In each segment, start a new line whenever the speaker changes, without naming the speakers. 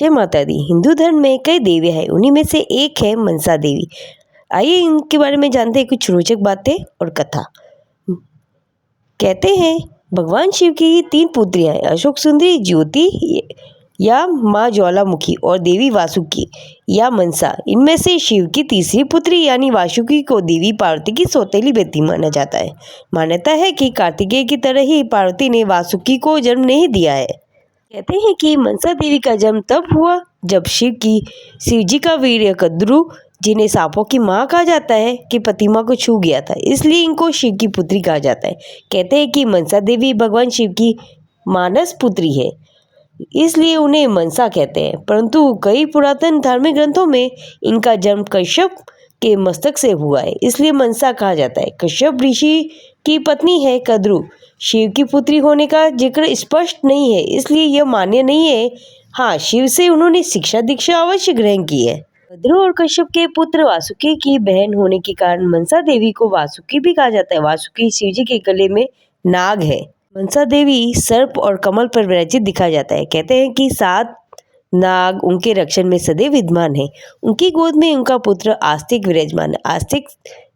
जय माता दी। हिंदू धर्म में कई देवी हैं, उन्हीं में से एक है मनसा देवी। आइए इनके बारे में जानते हैं कुछ रोचक बातें और कथा। कहते हैं भगवान शिव की 3 पुत्रियां हैं, अशोक सुंदरी, ज्योति या माँ ज्वालामुखी और देवी वासुकी या मनसा। इनमें से शिव की तीसरी पुत्री यानी वासुकी को देवी पार्वती की सौतेली बेटी माना जाता है। मान्यता है कि कार्तिकेय की तरह ही पार्वती ने वासुकी को जन्म नहीं दिया है। कहते हैं कि मनसा देवी का जन्म तब हुआ जब शिव जी का वीर्य कद्रु, जिन्हें सांपों की मां कहा जाता है, की प्रतिमा को छू गया था, इसलिए इनको शिव की पुत्री कहा जाता है। कहते हैं कि मनसा देवी भगवान शिव की मानस पुत्री है, इसलिए उन्हें मनसा कहते हैं। परंतु कई पुरातन धार्मिक ग्रंथों में इनका जन्म कश्यप के मस्तक से हुआ है, इसलिए मनसा कहा जाता है। कश्यप ऋषि की पत्नी है कद्रु। शिव की पुत्री होने का जिक्र स्पष्ट नहीं है, इसलिए यह मान्य नहीं है। हाँ, शिव से उन्होंने शिक्षा दीक्षा अवश्य ग्रहण की है। कद्रु और कश्यप के पुत्र वासुकी की बहन होने के कारण मनसा देवी को वासुकी भी कहा जाता है। वासुकी शिव जी के गले में नाग है। मनसा देवी सर्प और कमल पर विराजित दिखाया जाता है। कहते हैं कि 7 नाग उनके रक्षण में सदैव विद्यमान है। उनकी गोद में उनका पुत्र आस्तिक विराजमान है। आस्तिक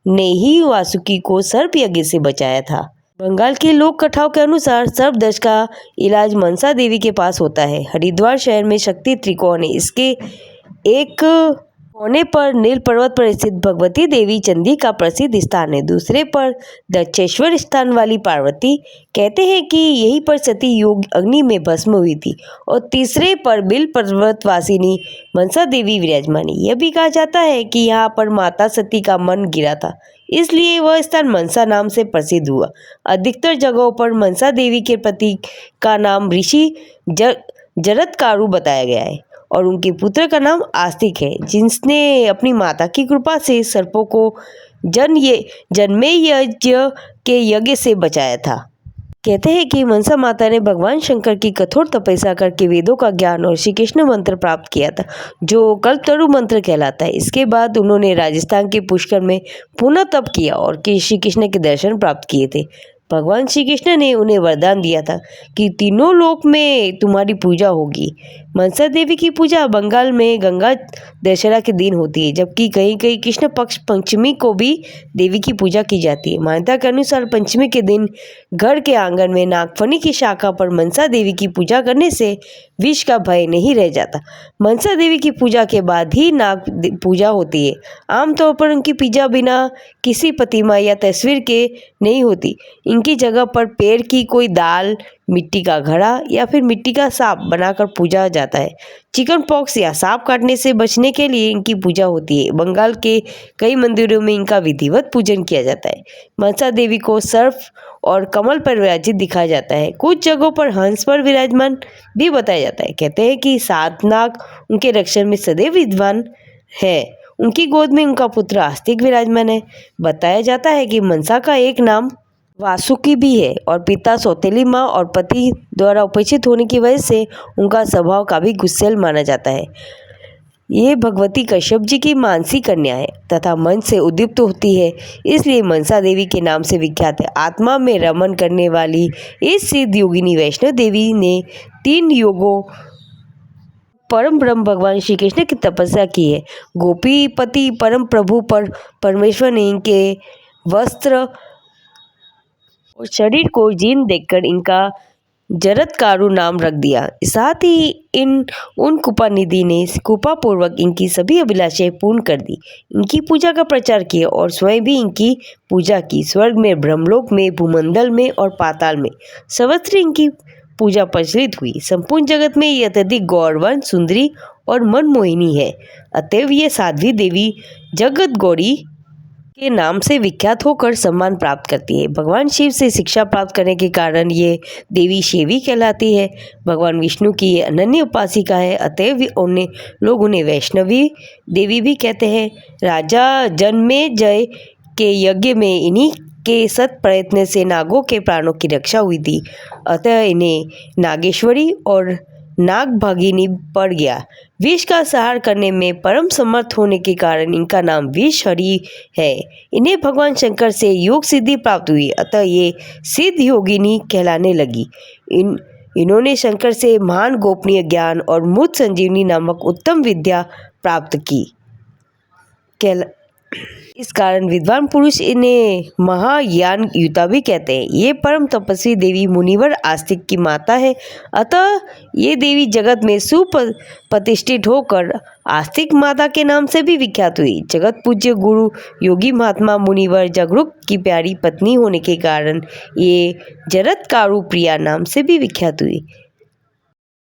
ने ही वासुकी को सर्प यज्ञ से बचाया था। बंगाल के लोक कथाओं के अनुसार सर्पदंश का इलाज मनसा देवी के पास होता है। हरिद्वार शहर में शक्ति त्रिकोण है। इसके एक कोने पर नील पर्वत पर स्थित भगवती देवी चंदी का प्रसिद्ध स्थान है। दूसरे पर दक्षेश्वर स्थान वाली पार्वती। कहते हैं कि यहीं पर सती योग अग्नि में भस्म हुई थी। और तीसरे पर बिल पर्वत वासिनी मनसा देवी विराजमान है। यह भी कहा जाता है कि यहाँ पर माता सती का मन गिरा था, इसलिए वह स्थान मनसा नाम से प्रसिद्ध हुआ। अधिकतर जगहों पर मनसा देवी के प्रतीक का नाम ऋषि जरत्कारु बताया गया है और उनके पुत्र का नाम आस्तिक है, जिसने अपनी माता की कृपा से सर्पों को जन्मेजय यज्ञ के यज्ञ से बचाया था। कहते हैं कि मनसा माता ने भगवान शंकर की कठोर तपस्या करके वेदों का ज्ञान और श्री कृष्ण मंत्र प्राप्त किया था, जो कल्पतरु मंत्र कहलाता है। इसके बाद उन्होंने राजस्थान के पुष्कर में पुनः तप किया और श्री कृष्ण के दर्शन प्राप्त किए थे। भगवान श्री कृष्ण ने उन्हें वरदान दिया था कि तीनों लोक में तुम्हारी पूजा होगी। मनसा देवी की पूजा बंगाल में गंगा दशहरा के दिन होती है, जबकि कहीं कहीं कृष्ण पक्ष पंचमी को भी देवी की पूजा की जाती है। मान्यता के अनुसार पंचमी के दिन घर के आंगन में नागफनी की शाखा पर मनसा देवी की पूजा करने से विष का भय नहीं रह जाता। मनसा देवी की पूजा के बाद ही नाग पूजा होती है। आमतौर पर उनकी पूजा बिना किसी प्रतिमा या तस्वीर के नहीं होती। इनकी जगह पर पेड़ की कोई दाल, मिट्टी का घड़ा या फिर मिट्टी का सांप बनाकर पूजा जाता है। चिकन पॉक्स या सांप काटने से बचने के लिए इनकी पूजा होती है। बंगाल के कई मंदिरों में इनका विधिवत पूजन किया जाता है। मनसा देवी को सर्प और कमल पर विराजित दिखाया जाता है। कुछ जगहों पर हंस पर विराजमान भी बताया जाता है। कहते हैं कि 7 नाग उनके रक्षण में सदैव विद्वान है। उनकी गोद में उनका पुत्र आस्तिक विराजमान है। बताया जाता है कि मनसा का एक नाम वासुकी भी है और पिता सौतेली माँ और पति द्वारा उपेक्षित होने की वजह से उनका स्वभाव काफी गुस्सैल माना जाता है। ये भगवती कश्यप जी की मानसी कन्या है तथा मन से उद्दीप्त होती है, इसलिए मनसा देवी के नाम से विख्यात है। आत्मा में रमन करने वाली इस सिद्ध योगिनी वैष्णो देवी ने 3 योगों परम ब्रह्म भगवान श्री कृष्ण की तपस्या की है। गोपीपति परम प्रभु पर परमेश्वर ने इनके वस्त्र और शरीर को जीर्ण देखकर इनका जरत्कारु नाम रख दिया। साथ ही उन कृपानिधि ने कृपा पूर्वक इनकी सभी अभिलाषाएं पूर्ण कर दी। इनकी पूजा का प्रचार किया और स्वयं भी इनकी पूजा की। स्वर्ग में, ब्रह्मलोक में, भूमंडल में और पाताल में सर्वत्र इनकी पूजा प्रचलित हुई। संपूर्ण जगत में ये अत्यधिक गौरवान, सुंदरी और मनमोहिनी है। अतएव ये साध्वी देवी जगत गौरी के नाम से विख्यात होकर सम्मान प्राप्त करती है। भगवान शिव से शिक्षा प्राप्त करने के कारण ये देवी शैवी कहलाती है। भगवान विष्णु की ये अनन्य उपासिका है, अतएव लोग उन्हें वैष्णवी देवी भी कहते हैं। राजा जन्मेजय के यज्ञ में इन्हीं के सत प्रयत्न से नागों के प्राणों की रक्षा हुई थी, अतः इन्हें नागेश्वरी और नागभागिनी पड़ गया। विष का संहार करने में परम समर्थ होने के कारण इनका नाम विषहरी है। इन्हें भगवान शंकर से योग सिद्धि प्राप्त हुई, अतः ये सिद्ध योगिनी कहलाने लगी। इन्होंने शंकर से महान गोपनीय ज्ञान और मूत संजीवनी नामक उत्तम विद्या प्राप्त की। इस कारण विद्वान पुरुष इन्हें महायान युता भी कहते हैं। ये परम तपस्वी देवी मुनिवर आस्तिक की माता है, अतः ये देवी जगत में सुप्रतिष्ठित होकर आस्तिक माता के नाम से भी विख्यात हुई। जगत पूज्य गुरु योगी महात्मा मुनिवर जगरूक की प्यारी पत्नी होने के कारण ये जरत्कारू प्रिया नाम से भी विख्यात हुई।